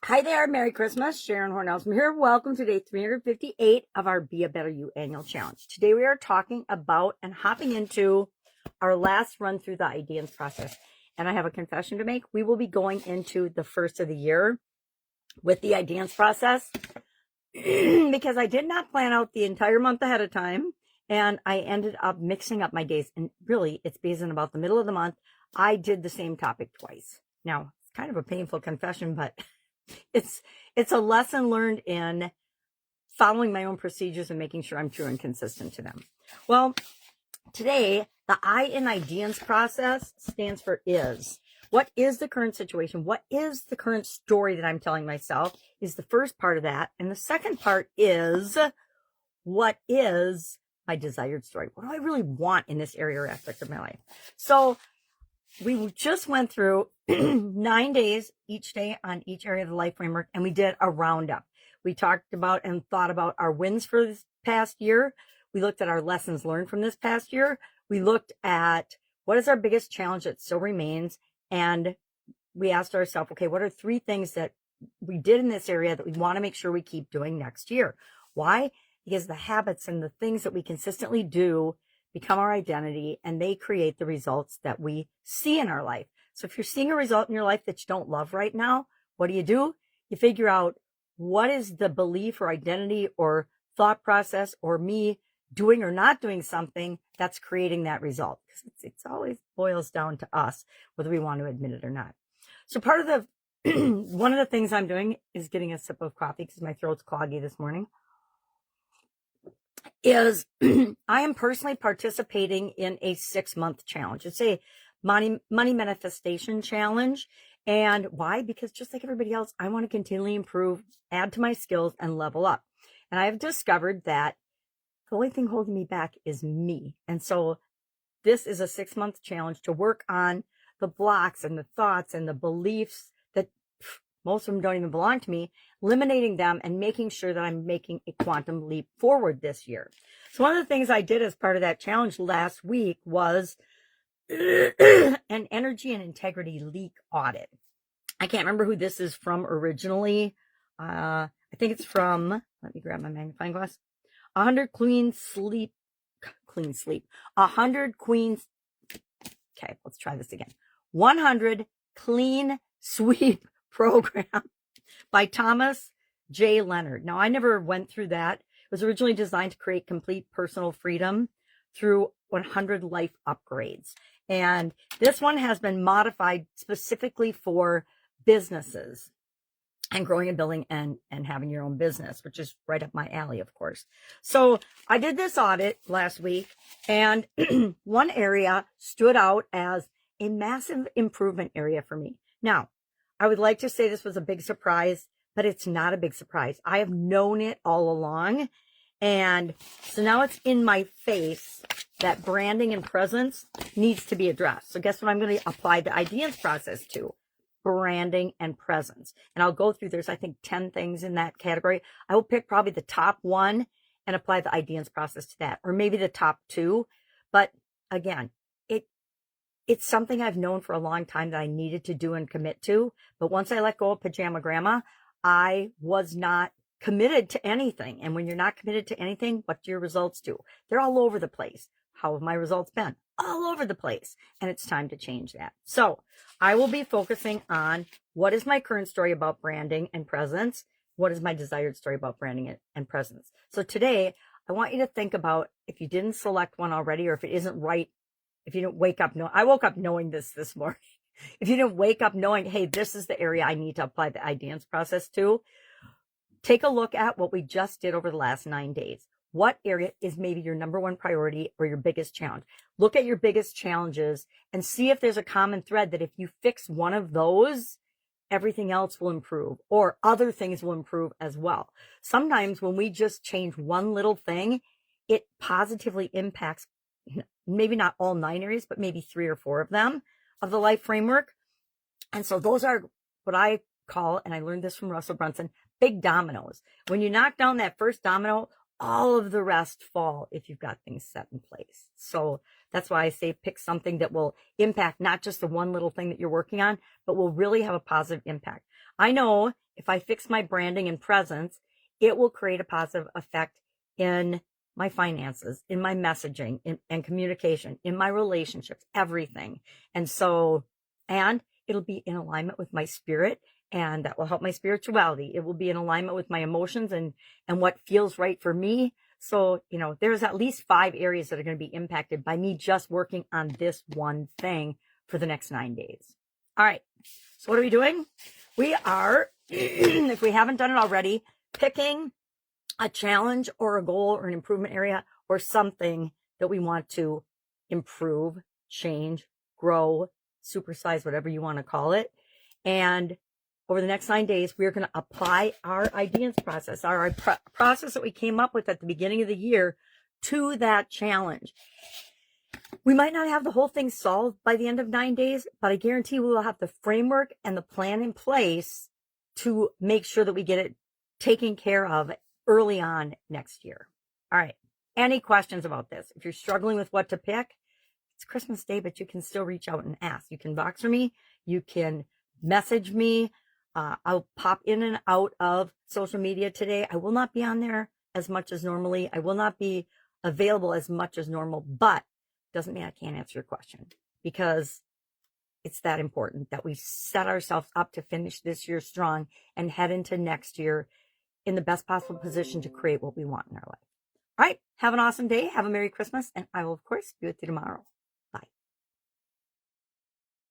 Hi there, Merry Christmas. Sharon Horne-Ellstrom here. Welcome to day 358 of our Be a Better You annual challenge. Today we are talking about and hopping into our last run through the IDEANCE process. And I have a confession to make. We will be going into the first of the year with the IDEANCE process because I did not plan out the entire month ahead of time. And I ended up mixing up my days. And really, it's based on about the middle of the month. I did the same topic twice. Now, it's kind of a painful confession, but it's a lesson learned in following my own procedures and making sure I'm true and consistent to them. Well, today, the I in IDEANCE process stands for is. What is the current situation? What is the current story that I'm telling myself is the first part of that. And the second part is, what is my desired story? What do I really want in this area or aspect of my life? So we just went through 9 days, each day on each area of the life framework, and we did a roundup. We talked about and thought about our wins for this past year. We looked at our lessons learned from this past year. We looked at what is our biggest challenge that still remains, and we asked ourselves, okay, what are 3 things that we did in this area that we want to make sure we keep doing next year? Why? Because the habits and the things that we consistently do become our identity, and they create the results that we see in our life. So if you're seeing a result in your life that you don't love right now, what do? You figure out what is the belief or identity or thought process or me doing or not doing something that's creating that result. Because it's always boils down to us, whether we want to admit it or not. So part of the, one of the things I'm doing is getting a sip of coffee because my throat's cloggy this morning. Is I am personally participating in a 6-month challenge. It's a money manifestation challenge. And why? Because just like everybody else, I want to continually improve, add to my skills, and level up. And I have discovered that the only thing holding me back is me. And so this is a 6-month challenge to work on the blocks and the thoughts and the beliefs that most of them don't even belong to me, eliminating them and making sure that I'm making a quantum leap forward this year. So one of the things I did as part of that challenge last week was an energy and integrity leak audit. I can't remember who this is from originally. I think it's from, let me grab my magnifying glass. 100 Queen Sleep. 100 Queens. Okay, let's try this again. 100 Clean Sweep Program by Thomas J. Leonard. Now, I never went through that. It was originally designed to create complete personal freedom through 100 life upgrades. And this one has been modified specifically for businesses and growing and building and having your own business, which is right up my alley, of course. So I did this audit last week, and one area stood out as a massive improvement area for me. Now, I would like to say this was a big surprise, but it's not a big surprise. I have known it all along. And so now it's in my face that branding and presence needs to be addressed. So guess what I'm going to apply the IDEANCE process to? Branding and presence. And I'll go through, there's, I think, 10 things in that category. I will pick probably the top 1 and apply the IDEANCE process to that, or maybe the top 2. But again, it's something I've known for a long time that I needed to do and commit to. But once I let go of Pajama Grandma, I was not committed to anything. And when you're not committed to anything, what do your results do? They're all over the place. How have my results been? All over the place. And it's time to change that. So I will be focusing on what is my current story about branding and presence? What is my desired story about branding and presence? So today, I want you to think about, if you didn't select one already, or if it isn't right, if you didn't wake up, I woke up knowing this morning. If you didn't wake up knowing, hey, this is the area I need to apply the IDEANCE process to, take a look at what we just did over the last 9 days. What area is maybe your number 1 priority or your biggest challenge? Look at your biggest challenges and see if there's a common thread that if you fix one of those, everything else will improve, or other things will improve as well. Sometimes when we just change one little thing, it positively impacts maybe not all 9 areas, but maybe 3 or 4 of them of the life framework. And so those are what I call, and I learned this from Russell Brunson, big dominoes. When you knock down that first domino, all of the rest fall if you've got things set in place. So that's why I say pick something that will impact not just the one little thing that you're working on, but will really have a positive impact. I know if I fix my branding and presence, it will create a positive effect in my finances, in my messaging, and communication, in my relationships, everything. And it'll be in alignment with my spirit, and that will help my spirituality. It will be in alignment with my emotions and what feels right for me. So, there's at least 5 areas that are going to be impacted by me just working on this one thing for the next 9 days. All right. So what are we doing? We are, if we haven't done it already, picking a challenge or a goal or an improvement area or something that we want to improve, change, grow, supersize, whatever you want to call it. And over the next 9 days, we're going to apply our IDEANCE process, our process that we came up with at the beginning of the year to that challenge. We might not have the whole thing solved by the end of 9 days, but I guarantee we will have the framework and the plan in place to make sure that we get it taken care of early on next year. All right. Any questions about this? If you're struggling with what to pick, it's Christmas Day, but you can still reach out and ask. You can Voxer me. You can message me. I'll pop in and out of social media today. I will not be on there as much as normally. I will not be available as much as normal, but doesn't mean I can't answer your question, because it's that important that we set ourselves up to finish this year strong and head into next year in the best possible position to create what we want in our life. All right. Have an awesome day. Have a Merry Christmas. And I will, of course, be with you tomorrow.